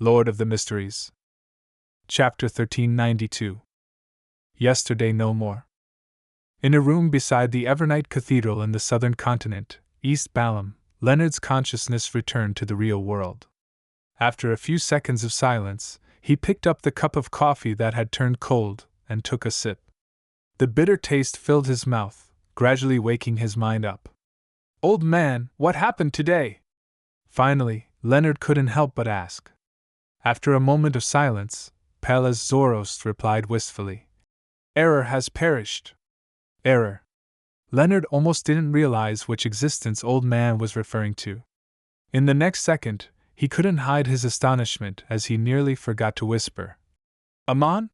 Lord of the Mysteries. Chapter 1392. Yesterday No More. In a room beside the Evernight Cathedral in the southern continent, East Balam, Leonard's consciousness returned to the real world. After a few seconds of silence, he picked up the cup of coffee that had turned cold and took a sip. The bitter taste filled his mouth, gradually waking his mind up. "Old man, what happened today?" Finally, Leonard couldn't help but ask. After a moment of silence, Pallas Zoroast replied wistfully, "Error has perished." Error. Leonard almost didn't realize which existence Old Man was referring to. In the next second, he couldn't hide his astonishment as he nearly forgot to whisper, "Amon?"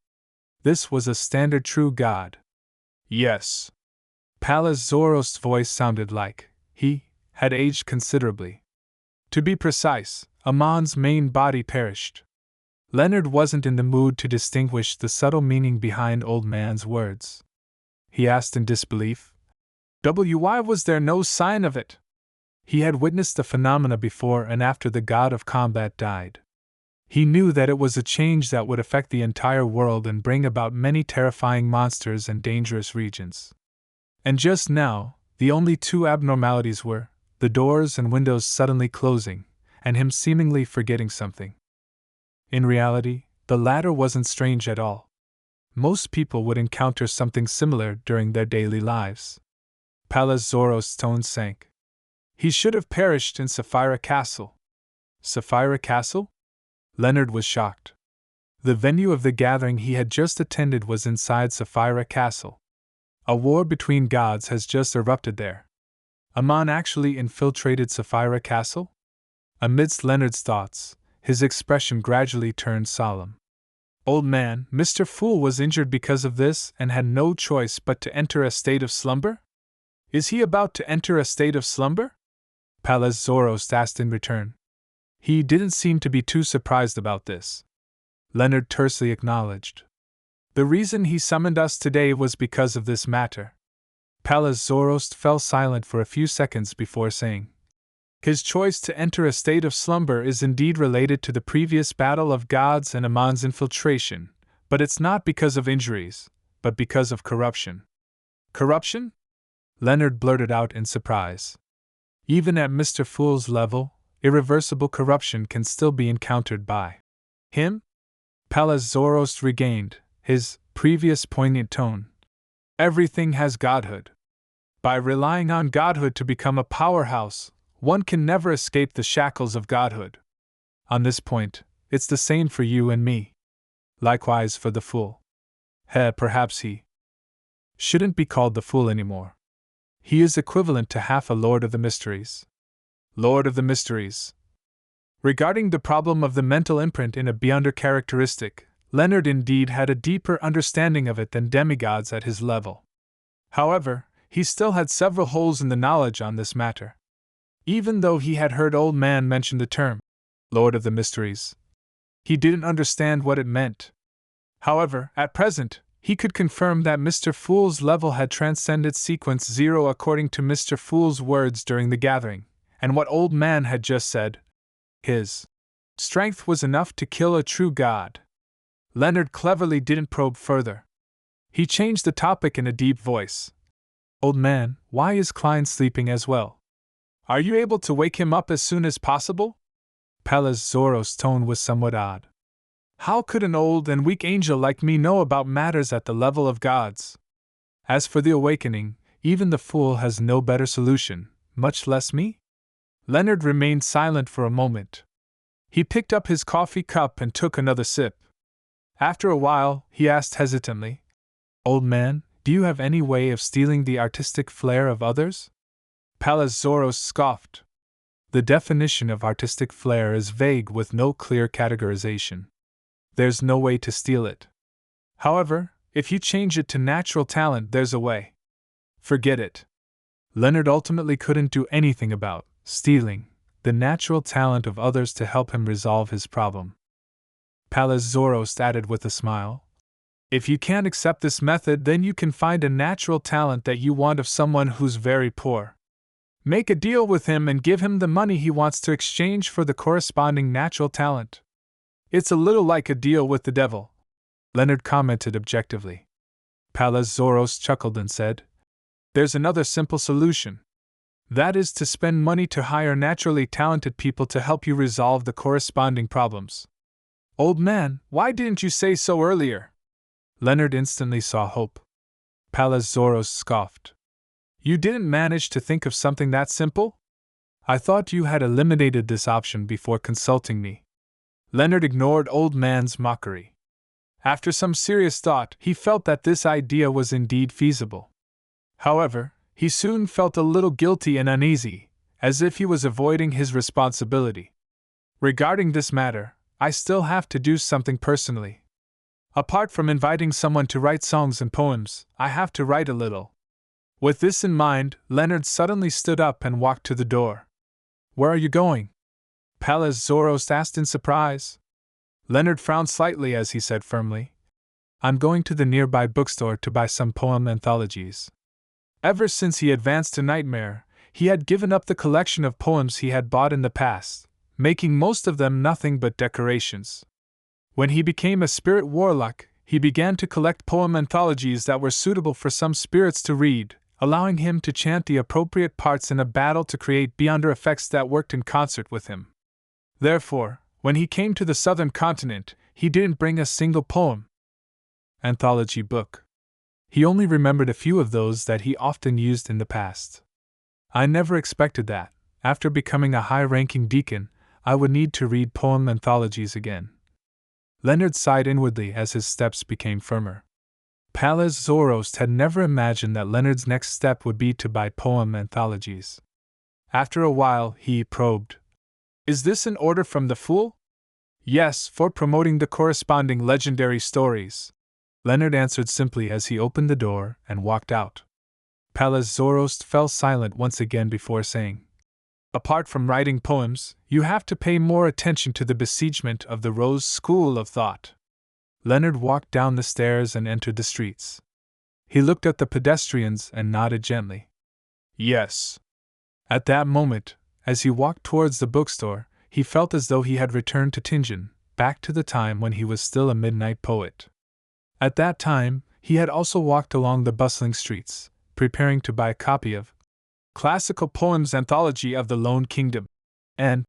This was a standard true god. Yes. Pallas Zoroast's voice sounded like he had aged considerably. To be precise, Amon's main body perished. Leonard wasn't in the mood to distinguish the subtle meaning behind Old Man's words. He asked in disbelief, "Why was there no sign of it?" He had witnessed the phenomena before and after the god of combat died. He knew that it was a change that would affect the entire world and bring about many terrifying monsters and dangerous regions. And just now, the only two abnormalities were the doors and windows suddenly closing, and him seemingly forgetting something. In reality, the latter wasn't strange at all. Most people would encounter something similar during their daily lives. Pallas Zoroast's tone sank. He should have perished in Sapphira Castle. Sapphira Castle? Leonard was shocked. The venue of the gathering he had just attended was inside Sapphira Castle. A war between gods has just erupted there. Amon actually infiltrated Sapphira Castle? Amidst Leonard's thoughts, his expression gradually turned solemn. "Old man, Mr. Fool was injured because of this and had no choice but to enter a state of slumber? Is he about to enter a state of slumber?" Pallas Zoroast asked in return. He didn't seem to be too surprised about this. Leonard tersely acknowledged. "The reason he summoned us today was because of this matter." Pallas Zoroast fell silent for a few seconds before saying, "His choice to enter a state of slumber is indeed related to the previous battle of gods and Amon's infiltration, but it's not because of injuries, but because of corruption." "Corruption?" Leonard blurted out in surprise. Even at Mr. Fool's level, irreversible corruption can still be encountered by him? Pallas Zoroast regained his previous poignant tone. "Everything has godhood. By relying on godhood to become a powerhouse, one can never escape the shackles of godhood. On this point, it's the same for you and me. Likewise for the fool. Perhaps he shouldn't be called the fool anymore. He is equivalent to half a Lord of the Mysteries." Lord of the Mysteries. Regarding the problem of the mental imprint in a beyonder characteristic, Leonard indeed had a deeper understanding of it than demigods at his level. However, he still had several holes in the knowledge on this matter. Even though he had heard Old Man mention the term, Lord of the Mysteries, he didn't understand what it meant. However, at present, he could confirm that Mr. Fool's level had transcended sequence 0 according to Mr. Fool's words during the gathering, and what Old Man had just said. His strength was enough to kill a true god. Leonard cleverly didn't probe further. He changed the topic in a deep voice. "Old man, why is Klein sleeping as well? Are you able to wake him up as soon as possible?" Pallas Zoroast's tone was somewhat odd. "How could an old and weak angel like me know about matters at the level of gods? As for the awakening, even the fool has no better solution, much less me?" Leonard remained silent for a moment. He picked up his coffee cup and took another sip. After a while, he asked hesitantly, "Old man, do you have any way of stealing the artistic flair of others?" Pallas Zoroast scoffed. "The definition of artistic flair is vague with no clear categorization. There's no way to steal it. However, if you change it to natural talent, there's a way." "Forget it." Leonard ultimately couldn't do anything about stealing the natural talent of others to help him resolve his problem. Pallas Zoroast added with a smile, "If you can't accept this method, then you can find a natural talent that you want of someone who's very poor. Make a deal with him and give him the money he wants to exchange for the corresponding natural talent." It's a little like a deal with the devil, Leonard commented objectively. Pallas Zoros chuckled and said, There's another simple solution. That is to spend money to hire naturally talented people to help you resolve the corresponding problems. Old man, why didn't you say so earlier? Leonard instantly saw hope. Pallas Zoros scoffed. You didn't manage to think of something that simple? I thought you had eliminated this option before consulting me. Leonard ignored Old Man's mockery. After some serious thought, he felt that this idea was indeed feasible. However, he soon felt a little guilty and uneasy, as if he was avoiding his responsibility. Regarding this matter, I still have to do something personally. Apart from inviting someone to write songs and poems, I have to write a little. With this in mind, Leonard suddenly stood up and walked to the door. Where are you going? Pallas Zoros asked in surprise. Leonard frowned slightly as he said firmly, I'm going to the nearby bookstore to buy some poem anthologies. Ever since he advanced to Nightmare, he had given up the collection of poems he had bought in the past, making most of them nothing but decorations. When he became a spirit warlock, he began to collect poem anthologies that were suitable for some spirits to read, allowing him to chant the appropriate parts in a battle to create beyonder effects that worked in concert with him. Therefore, when he came to the southern continent, he didn't bring a single poem anthology book. He only remembered a few of those that he often used in the past. I never expected that, after becoming a high-ranking deacon, I would need to read poem anthologies again. Leonard sighed inwardly as his steps became firmer. Pallas Zoros had never imagined that Leonard's next step would be to buy poem anthologies. After a while, he probed, Is this an order from the Fool? Yes, for promoting the corresponding legendary stories, Leonard answered simply as he opened the door and walked out. Pallas Zoros fell silent once again before saying, Apart from writing poems, you have to pay more attention to the besiegement of the Rose School of Thought. Leonard walked down the stairs and entered the streets. He looked at the pedestrians and nodded gently. Yes. At that moment, as he walked towards the bookstore, he felt as though he had returned to Tingen, back to the time when he was still a midnight poet. At that time, he had also walked along the bustling streets, preparing to buy a copy of Classical Poems Anthology of the Lone Kingdom and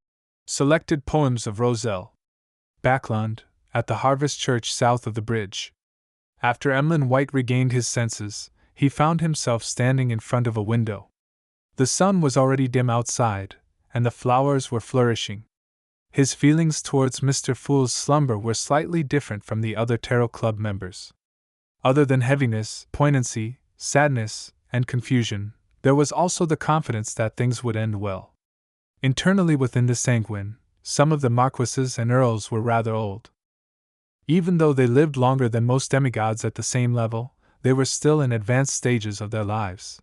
Selected Poems of Roselle Backlund, at the Harvest Church south of the bridge. After Emlyn White regained his senses, he found himself standing in front of a window. The sun was already dim outside, and the flowers were flourishing. His feelings towards Mr. Fool's slumber were slightly different from the other Tarot Club members. Other than heaviness, poignancy, sadness, and confusion, there was also the confidence that things would end well. Internally within the Sanguine, some of the marquises and earls were rather old. Even though they lived longer than most demigods at the same level, they were still in advanced stages of their lives.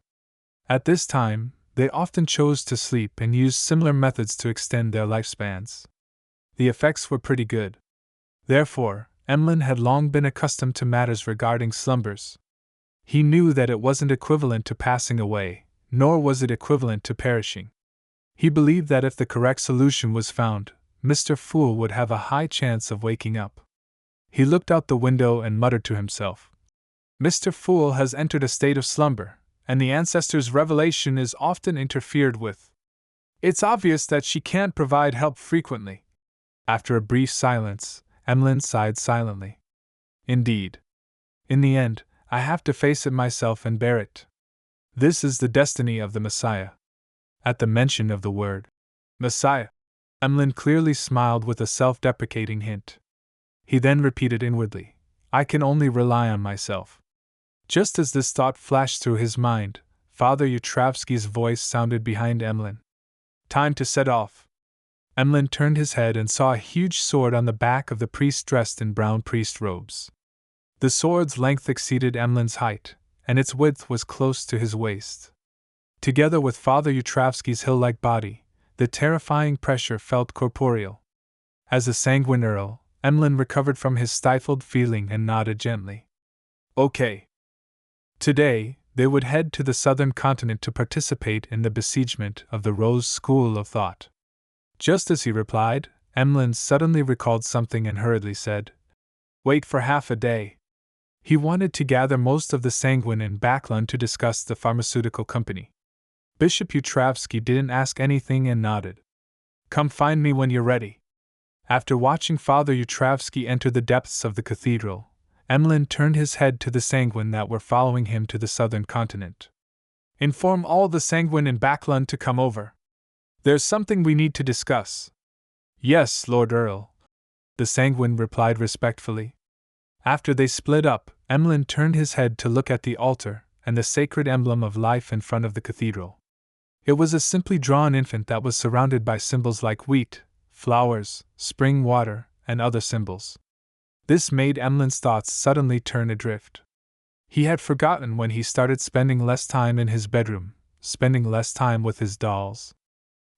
At this time, they often chose to sleep and used similar methods to extend their lifespans. The effects were pretty good. Therefore, Emlyn had long been accustomed to matters regarding slumbers. He knew that it wasn't equivalent to passing away, nor was it equivalent to perishing. He believed that if the correct solution was found, Mr. Fool would have a high chance of waking up. He looked out the window and muttered to himself, Mr. Fool has entered a state of slumber, and the ancestor's revelation is often interfered with. It's obvious that she can't provide help frequently. After a brief silence, Emlyn sighed silently. Indeed. In the end, I have to face it myself and bear it. This is the destiny of the Messiah. At the mention of the word Messiah, Emlyn clearly smiled with a self-deprecating hint. He then repeated inwardly, I can only rely on myself. Just as this thought flashed through his mind, Father Yutravsky's voice sounded behind Emlyn. Time to set off. Emlyn turned his head and saw a huge sword on the back of the priest dressed in brown priest robes. The sword's length exceeded Emlyn's height, and its width was close to his waist. Together with Father Yutravsky's hill-like body, the terrifying pressure felt corporeal. As a sanguine earl, Emlyn recovered from his stifled feeling and nodded gently. Okay. Today, they would head to the southern continent to participate in the besiegement of the Rose School of Thought. Just as he replied, Emlyn suddenly recalled something and hurriedly said, "Wait for half a day." He wanted to gather most of the Sanguine in Backlund to discuss the pharmaceutical company. Bishop Utravsky didn't ask anything and nodded. "Come find me when you're ready." After watching Father Utravsky enter the depths of the cathedral, Emlyn turned his head to the Sanguine that were following him to the southern continent. "Inform all the Sanguine in Backlund to come over. There's something we need to discuss." "Yes, Lord Earl," the Sanguine replied respectfully. After they split up, Emlyn turned his head to look at the altar and the sacred emblem of life in front of the cathedral. It was a simply drawn infant that was surrounded by symbols like wheat, flowers, spring water, and other symbols. This made Emlyn's thoughts suddenly turn adrift. He had forgotten when he started spending less time in his bedroom, spending less time with his dolls.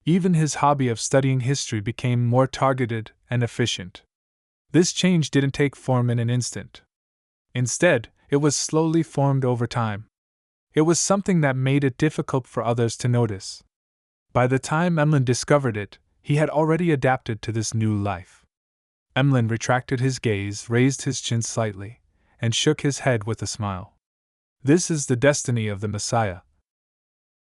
Even his hobby of studying history became more targeted and efficient. This change didn't take form in an instant. Instead, it was slowly formed over time. It was something that made it difficult for others to notice. By the time Emlyn discovered it, he had already adapted to this new life. Emlyn retracted his gaze, raised his chin slightly, and shook his head with a smile. "This is the destiny of the Messiah,"